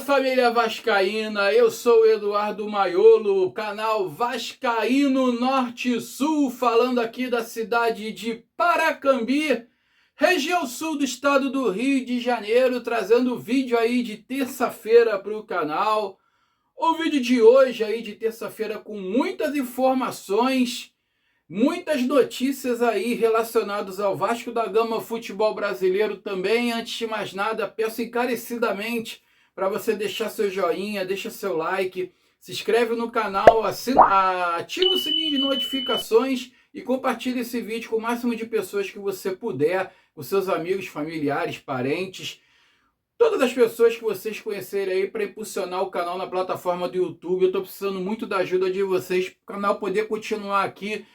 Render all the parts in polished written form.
Família vascaína, eu sou o Eduardo Maiolo, canal Vascaíno Norte Sul, falando aqui da cidade de Paracambi, região sul do estado do Rio de Janeiro, trazendo vídeo aí de terça-feira para o canal. O vídeo de hoje aí de terça-feira com muitas informações, muitas notícias aí relacionadas ao Vasco da Gama Futebol Brasileiro também. Antes de mais nada, peço encarecidamente para você deixar seu joinha, deixa seu like, se inscreve no canal, ativa o sininho de notificações e compartilhe esse vídeo com o máximo de pessoas que você puder, com seus amigos, familiares, parentes, todas as pessoas que vocês conhecerem aí, para impulsionar o canal na plataforma do YouTube. Eu estou precisando muito da ajuda de vocês para o canal poder continuar aqui,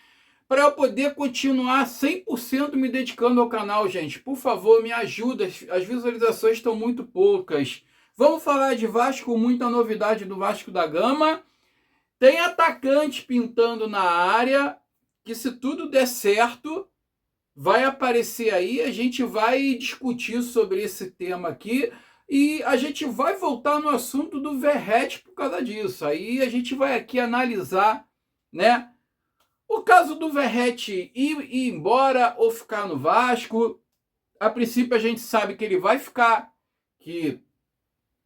para eu poder continuar 100% me dedicando ao canal, gente. Por favor, me ajuda, as visualizações estão muito poucas. Vamos falar de Vasco, muita novidade do Vasco da Gama. Tem atacante pintando na área, que se tudo der certo, vai aparecer aí. A gente vai discutir sobre esse tema aqui e a gente vai voltar no assunto do Verratti por causa disso. Aí a gente vai aqui analisar, né, o caso do Verratti ir embora ou ficar no Vasco. A princípio a gente sabe que ele vai ficar, que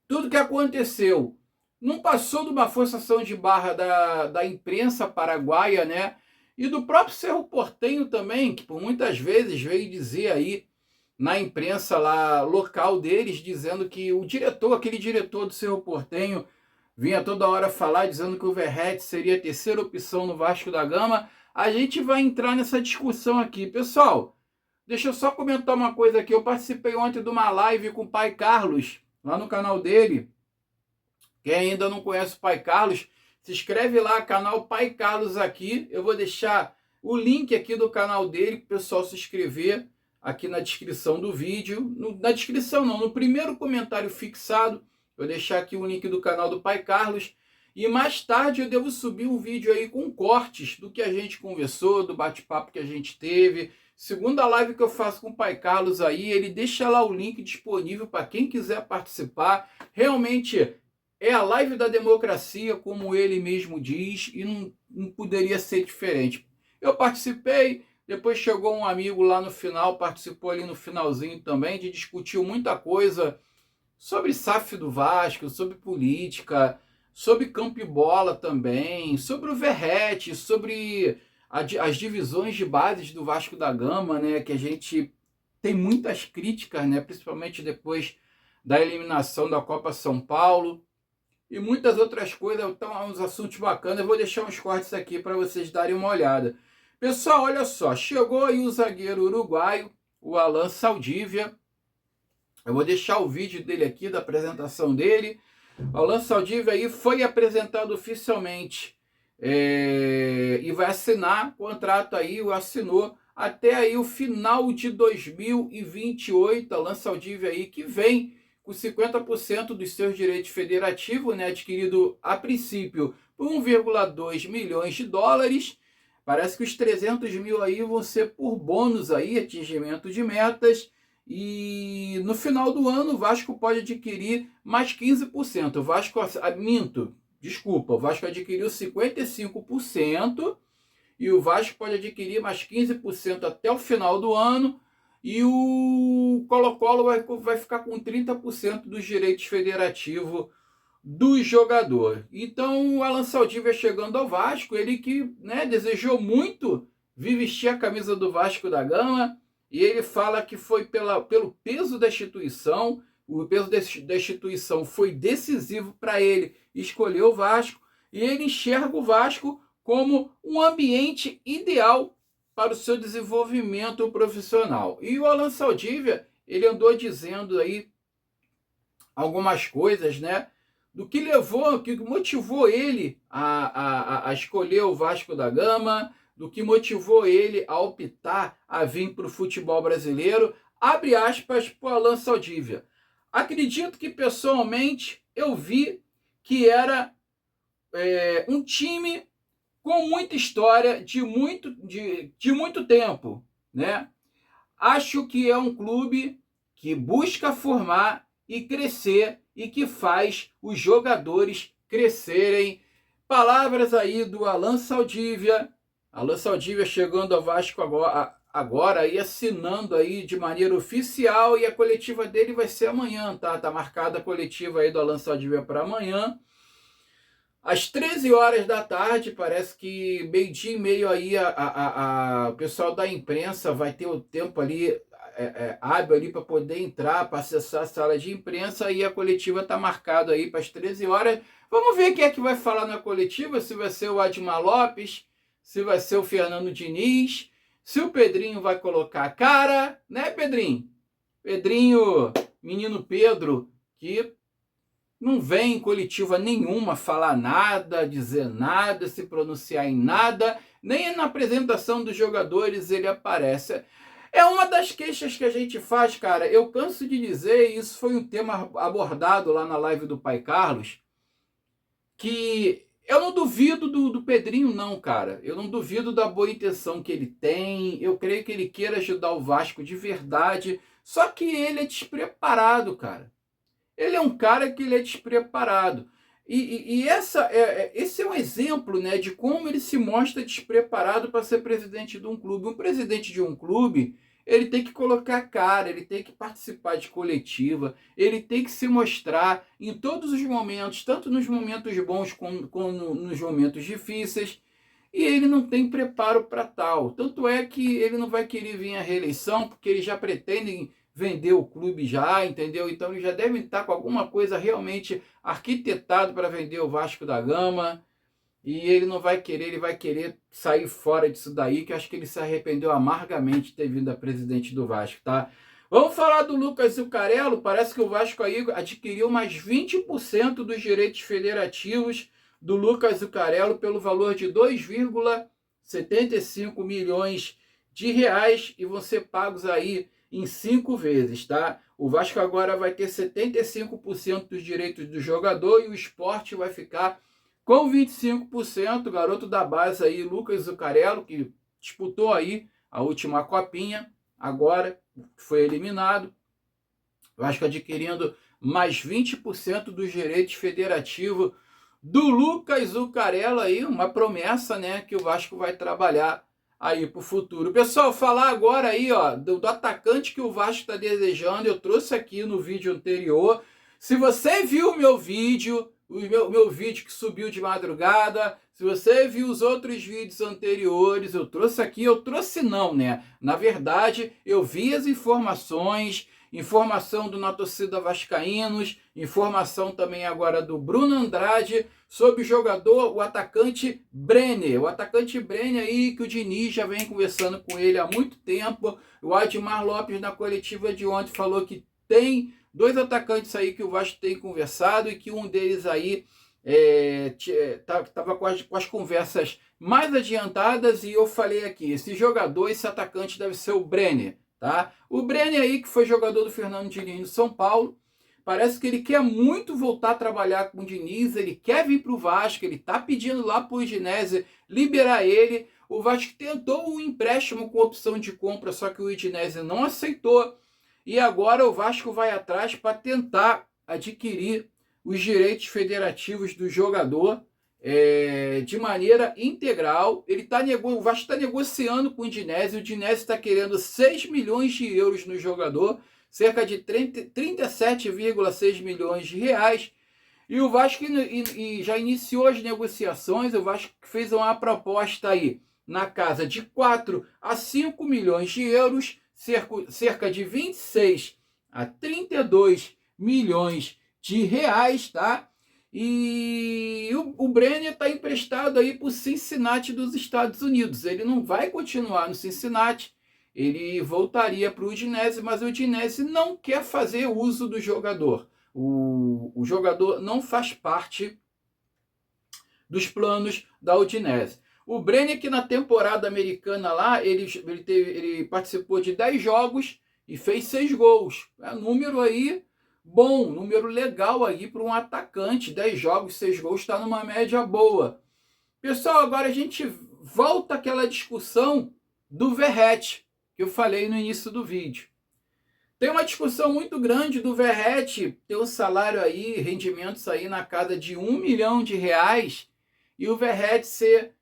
tudo que aconteceu não passou de uma forçação de barra da imprensa paraguaia, né? E do próprio Cerro Porteño também, que por muitas vezes veio dizer aí na imprensa lá local deles, dizendo que o diretor, aquele diretor do Cerro Porteño, vinha toda hora falar, dizendo que o Verratti seria a terceira opção no Vasco da Gama. A gente vai entrar nessa discussão aqui. Pessoal, deixa eu só comentar uma coisa aqui. Eu participei ontem de uma live com o Pai Carlos, lá no canal dele. Quem ainda não conhece o Pai Carlos, se inscreve lá, canal Pai Carlos aqui. Eu vou deixar o link aqui do canal dele para o pessoal se inscrever aqui na descrição do vídeo. Na descrição não, no primeiro comentário fixado, vou deixar aqui o link do canal do Pai Carlos. E mais tarde eu devo subir um vídeo aí com cortes do que a gente conversou, do bate-papo que a gente teve. Segunda live que eu faço com o Pai Carlos aí, ele deixa lá o link disponível para quem quiser participar. Realmente é a live da democracia, como ele mesmo diz, e não poderia ser diferente. Eu participei, depois chegou um amigo lá no final, participou ali no finalzinho também, de discutir muita coisa sobre SAF do Vasco, sobre política, sobre campo e bola também, sobre o Verratti, sobre as divisões de bases do Vasco da Gama, né, que a gente tem muitas críticas, né, principalmente depois da eliminação da Copa São Paulo, e muitas outras coisas. Então, uns assuntos bacanas. Eu vou deixar uns cortes aqui para vocês darem uma olhada. Pessoal, olha só, chegou aí o zagueiro uruguaio, o Alan Saldívia. Eu vou deixar o vídeo dele aqui, da apresentação dele. O Alan Saldívia aí foi apresentado oficialmente e vai assinar contrato aí, o assinou até aí o final de 2028. Alan Saldívia aí que vem com 50% dos seus direitos federativos, né, adquirido a princípio por 1,2 milhões de dólares. Parece que os 300 mil aí vão ser por bônus aí, atingimento de metas. E no final do ano o Vasco pode adquirir mais 15%. O Vasco, o Vasco adquiriu 55% e o Vasco pode adquirir mais 15% até o final do ano. E o Colo-Colo vai ficar com 30% dos direitos federativos do jogador. Então o Alan Saldívia chegando ao Vasco, ele que, né, desejou muito vir vestir a camisa do Vasco da Gama. E ele fala que foi pelo peso da instituição, o peso da instituição foi decisivo para ele escolher o Vasco, e ele enxerga o Vasco como um ambiente ideal para o seu desenvolvimento profissional. E o Alan Saldívia, ele andou dizendo aí algumas coisas, né, do que que motivou ele a escolher o Vasco da Gama, do que motivou ele a optar a vir para o futebol brasileiro. Abre aspas para o Alan Saldívia. Acredito que pessoalmente eu vi que era um time com muita história de muito tempo, né? Acho que é um clube que busca formar e crescer e que faz os jogadores crescerem. Palavras aí do Alan Saldívia. Alan Saldívia chegando ao Vasco agora aí assinando aí de maneira oficial, e a coletiva dele vai ser amanhã, tá? Tá marcada a coletiva aí do Alan Saldívia para amanhã. Às 13 horas da tarde, parece que meio-dia e meio aí o pessoal da imprensa vai ter o tempo ali hábil ali para poder entrar, para acessar a sala de imprensa, e a coletiva está marcada aí para as 13 horas. Vamos ver quem é que vai falar na coletiva, se vai ser o Admar Lopes, se vai ser o Fernando Diniz, se o Pedrinho vai colocar a cara, né, Pedrinho? Pedrinho, menino Pedro, que não vem em coletiva nenhuma falar nada, dizer nada, se pronunciar em nada, nem na apresentação dos jogadores ele aparece. É uma das queixas que a gente faz, cara. Eu canso de dizer, e isso foi um tema abordado lá na live do Pai Carlos, que eu não duvido do Pedrinho, não, cara. Eu não duvido da boa intenção que ele tem. Eu creio que ele queira ajudar o Vasco de verdade. Só que ele é despreparado, cara. Ele é um cara que ele é despreparado. Esse é um exemplo, né, de como ele se mostra despreparado para ser presidente de um clube. Um presidente de um clube, ele tem que colocar a cara, ele tem que participar de coletiva, ele tem que se mostrar em todos os momentos, tanto nos momentos bons como nos momentos difíceis, e ele não tem preparo para tal. Tanto é que ele não vai querer vir à reeleição, porque eles já pretendem vender o clube já, entendeu? Então eles já devem estar com alguma coisa realmente arquitetado para vender o Vasco da Gama, e ele não vai querer, ele vai querer sair fora disso daí, que eu acho que ele se arrependeu amargamente de ter vindo a presidente do Vasco, tá? Vamos falar do Lucas Zuccarello. Parece que o Vasco aí adquiriu mais 20% dos direitos federativos do Lucas Zuccarello pelo valor de 2,75 milhões de reais, e vão ser pagos aí em 5 vezes, tá? O Vasco agora vai ter 75% dos direitos do jogador e o Sport vai ficar com 25%. O garoto da base aí, Lucas Zuccarello, que disputou aí a última copinha, agora foi eliminado. O Vasco adquirindo mais 20% dos direitos federativos do Lucas Zuccarello aí, uma promessa, né, que o Vasco vai trabalhar aí para o futuro. Pessoal, falar agora aí, ó, do atacante que o Vasco está desejando. Eu trouxe aqui no vídeo anterior. Se você viu o meu vídeo que subiu de madrugada, se você viu os outros vídeos anteriores, eu trouxe não, né? Na verdade, eu vi as informação do Na Torcida Vascaínos, informação também agora do Bruno Andrade, sobre o jogador, o atacante Brenner. O atacante Brenner aí, que o Diniz já vem conversando com ele há muito tempo. O Admar Lopes, na coletiva de ontem, falou que tem 2 atacantes aí que o Vasco tem conversado, e que um deles aí estava com as conversas mais adiantadas, e eu falei aqui, esse jogador, esse atacante deve ser o Brenner, tá? O Brenner aí, que foi jogador do Fernando Diniz no São Paulo, parece que ele quer muito voltar a trabalhar com o Diniz, ele quer vir para o Vasco, ele está pedindo lá para o Udinese liberar ele. O Vasco tentou um empréstimo com opção de compra, só que o Udinese não aceitou. E agora o Vasco vai atrás para tentar adquirir os direitos federativos do jogador de maneira integral. O Vasco está negociando com o Udinese está querendo 6 milhões de euros no jogador, cerca de 37,6 milhões de reais. E o Vasco já iniciou as negociações. O Vasco fez uma proposta aí na casa de 4 a 5 milhões de euros, cerca de 26 a 32 milhões de reais, tá? E o Brenner está emprestado aí para o Cincinnati dos Estados Unidos. Ele não vai continuar no Cincinnati, ele voltaria para o Udinese, mas o Udinese não quer fazer uso do jogador. O jogador não faz parte dos planos da Udinese. O Brenner, que na temporada americana lá, ele participou de 10 jogos e fez 6 gols. É um número aí bom, número legal aí para um atacante. 10 jogos, 6 gols, está numa média boa. Pessoal, agora a gente volta àquela discussão do Verratti, que eu falei no início do vídeo. Tem uma discussão muito grande do Verratti ter um salário aí, rendimentos aí na casa de R$ 1 milhão e o Verratti ser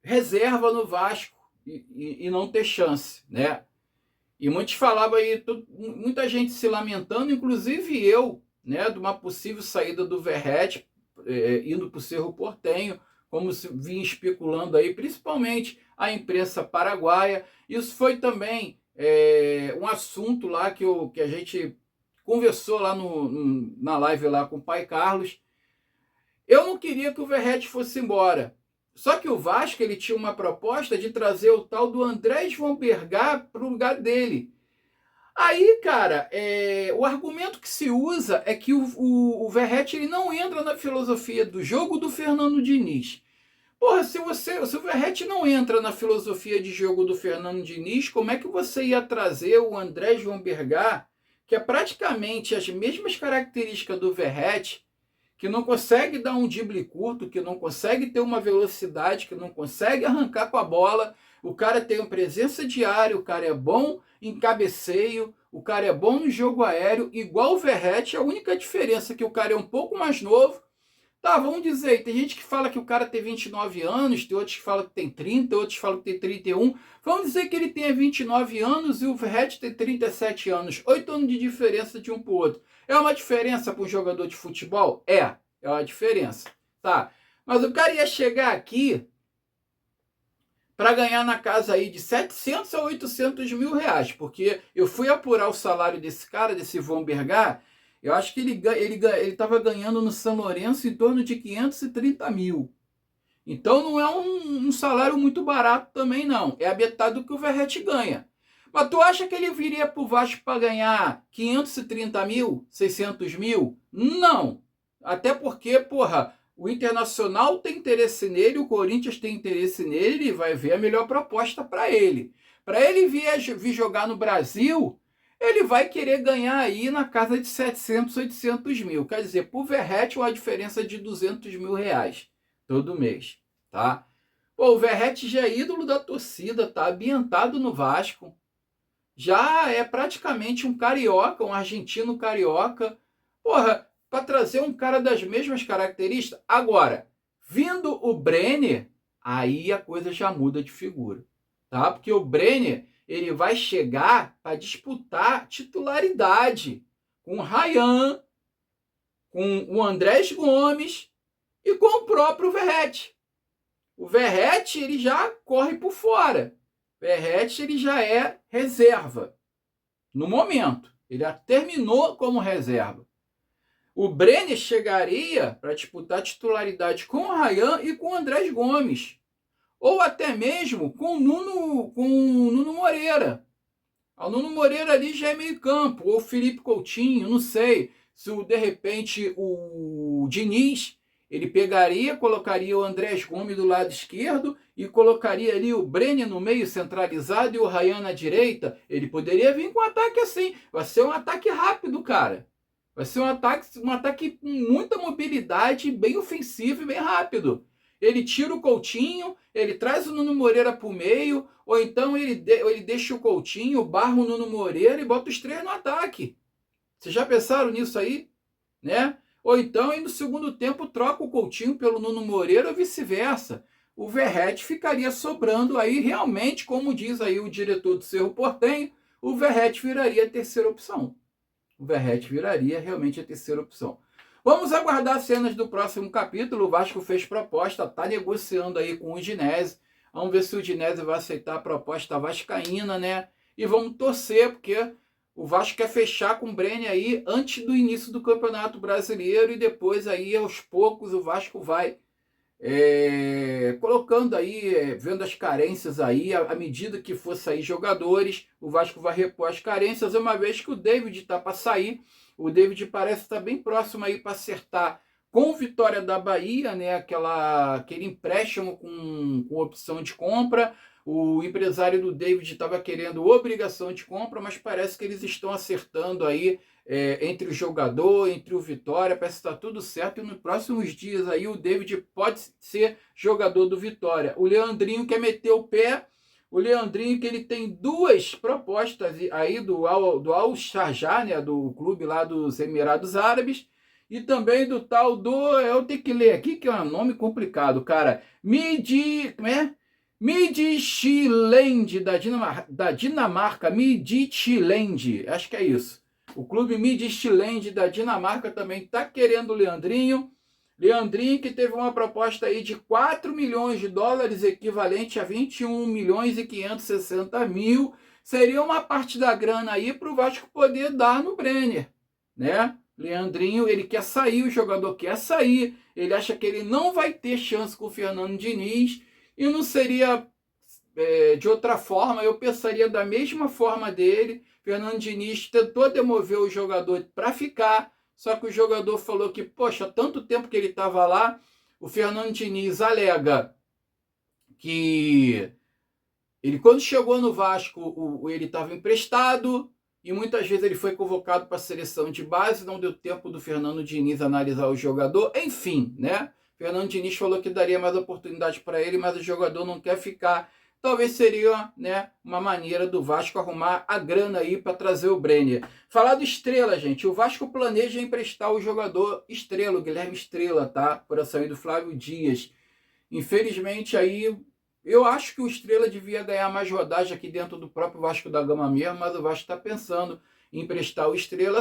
reserva no Vasco e não ter chance, né? E muitos falavam aí, muita gente se lamentando, inclusive eu, né, de uma possível saída do Verratti, indo para o Cerro Porteño, como se vinha especulando aí, principalmente a imprensa paraguaia. Isso foi também um assunto lá que a gente conversou lá na live lá com o pai Carlos. Eu não queria que o Verratti fosse embora. Só que o Vasco ele tinha uma proposta de trazer o tal do Andrés Von Bergar para o lugar dele. Aí, cara, o argumento que se usa é que o Verratti ele não entra na filosofia do jogo do Fernando Diniz. Porra, se o Verratti não entra na filosofia de jogo do Fernando Diniz, como é que você ia trazer o Andrés Von Bergar, que é praticamente as mesmas características do Verratti, que não consegue dar um drible curto, que não consegue ter uma velocidade, que não consegue arrancar com a bola. O cara tem uma presença de área, o cara é bom em cabeceio, o cara é bom no jogo aéreo, igual o Verratti. A única diferença é que o cara é um pouco mais novo. Tá, vamos dizer, tem gente que fala que o cara tem 29 anos, tem outros que falam que tem 30, outros falam que tem 31. Vamos dizer que ele tenha 29 anos e o Verratti tem 37 anos. 8 anos de diferença de um para o outro. É uma diferença para um jogador de futebol? É uma diferença. Tá, mas o cara ia chegar aqui para ganhar na casa aí de 700 a 800 mil reais, porque eu fui apurar o salário desse cara, desse Von Bergar. Eu acho que ele estava ganhando no São Lourenço em torno de 530 mil. Então não é um salário muito barato também, não. É a metade do que o Verratti ganha. Mas tu acha que ele viria para o Vasco para ganhar 530 mil, 600 mil? Não. Até porque, porra, o Internacional tem interesse nele, o Corinthians tem interesse nele e vai ver a melhor proposta para ele. Para ele vir jogar no Brasil, ele vai querer ganhar aí na casa de 700, 800 mil. Quer dizer, para o Verratti uma diferença de 200 mil reais todo mês, tá? Pô, o Verratti já é ídolo da torcida, tá ambientado no Vasco. Já é praticamente um carioca, um argentino carioca. Porra, para trazer um cara das mesmas características. Agora, vindo o Brenner, aí a coisa já muda de figura, tá? Porque o Brenner ele vai chegar para disputar titularidade com o Ryan, com o Andrés Gomes e com o próprio Verratti. O Verratti ele já corre por fora. O Verratti ele já é reserva no momento. Ele já terminou como reserva. O Brenner chegaria para disputar titularidade com o Ryan e com o Andrés Gomes. Ou até mesmo com o Nuno Moreira. O Nuno Moreira ali já é meio campo. Ou o Felipe Coutinho, não sei. Se de repente o Diniz, ele pegaria, colocaria o Andrés Gomes do lado esquerdo e colocaria ali o Brenner no meio centralizado e o Ryan na direita. Ele poderia vir com um ataque assim. Vai ser um ataque rápido, cara. Vai ser um ataque com muita mobilidade, bem ofensivo e bem rápido. Ele tira o Coutinho, ele traz o Nuno Moreira para o meio, ou então ele deixa o Coutinho, barra o Nuno Moreira e bota os três no ataque. Vocês já pensaram nisso aí? Né? Ou então, aí no segundo tempo, troca o Coutinho pelo Nuno Moreira ou vice-versa. O Verratti ficaria sobrando aí, realmente, como diz aí o diretor do Cerro Porteño, o Verratti viraria a terceira opção. O Verratti viraria realmente a terceira opção. Vamos aguardar as cenas do próximo capítulo. O Vasco fez proposta, está negociando aí com o Udinese. Vamos ver se o Udinese vai aceitar a proposta vascaína, né? E vamos torcer, porque o Vasco quer fechar com o Brenner aí antes do início do Campeonato Brasileiro e depois aí, aos poucos, o Vasco vai colocando aí, vendo as carências aí, à medida que for sair jogadores, o Vasco vai repor as carências, uma vez que o David está para sair. O David parece estar bem próximo aí para acertar com o Vitória da Bahia, né? Aquele empréstimo com opção de compra. O empresário do David estava querendo obrigação de compra, mas parece que eles estão acertando aí entre o jogador, entre o Vitória, parece que está tudo certo, e nos próximos dias aí o David pode ser jogador do Vitória. O Leandrinho quer meter o pé, O Leandrinho, que ele tem duas propostas aí do Al-Sharjah, né, do clube lá dos Emirados Árabes, e também do tal do, eu tenho que ler aqui, que é um nome complicado, cara, Midtjylland, da Dinamarca, Midtjylland, acho que é isso. O clube Midtjylland da Dinamarca também está querendo o Leandrinho. Leandrinho, que teve uma proposta aí de 4 milhões de dólares, equivalente a 21 milhões e 560 mil. Seria uma parte da grana aí para o Vasco poder dar no Brenner, né? Leandrinho, ele quer sair, o jogador quer sair. Ele acha que ele não vai ter chance com o Fernando Diniz. E não seria de outra forma, eu pensaria da mesma forma dele. Fernando Diniz tentou demover o jogador para ficar, só que o jogador falou que, poxa, tanto tempo que ele estava lá, o Fernando Diniz alega que ele, quando chegou no Vasco, ele estava emprestado e muitas vezes ele foi convocado para a seleção de base, não deu tempo do Fernando Diniz analisar o jogador, enfim, né? Fernando Diniz falou que daria mais oportunidade para ele, mas o jogador não quer ficar. Talvez seria, né, uma maneira do Vasco arrumar a grana aí para trazer o Brenner. Falar do Estrela, gente. O Vasco planeja emprestar o jogador Estrela, o Guilherme Estrela, tá? Por ação do Flávio Dias. Infelizmente, aí, eu acho que o Estrela devia ganhar mais rodagem aqui dentro do próprio Vasco da Gama mesmo, mas o Vasco está pensando em emprestar o Estrela,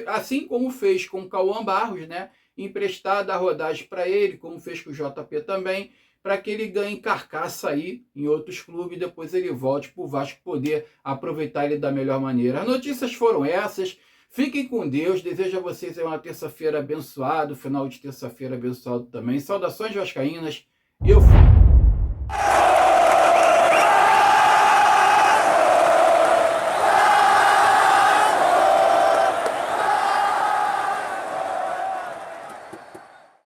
assim como fez com o Cauã Barros, né? Emprestar, dar rodagem para ele, como fez com o JP também, para que ele ganhe carcaça aí em outros clubes e depois ele volte para o Vasco poder aproveitar ele da melhor maneira. As notícias foram essas. Fiquem com Deus. Desejo a vocês uma terça-feira abençoada, final de terça-feira abençoado também. Saudações vascaínas e eu fui.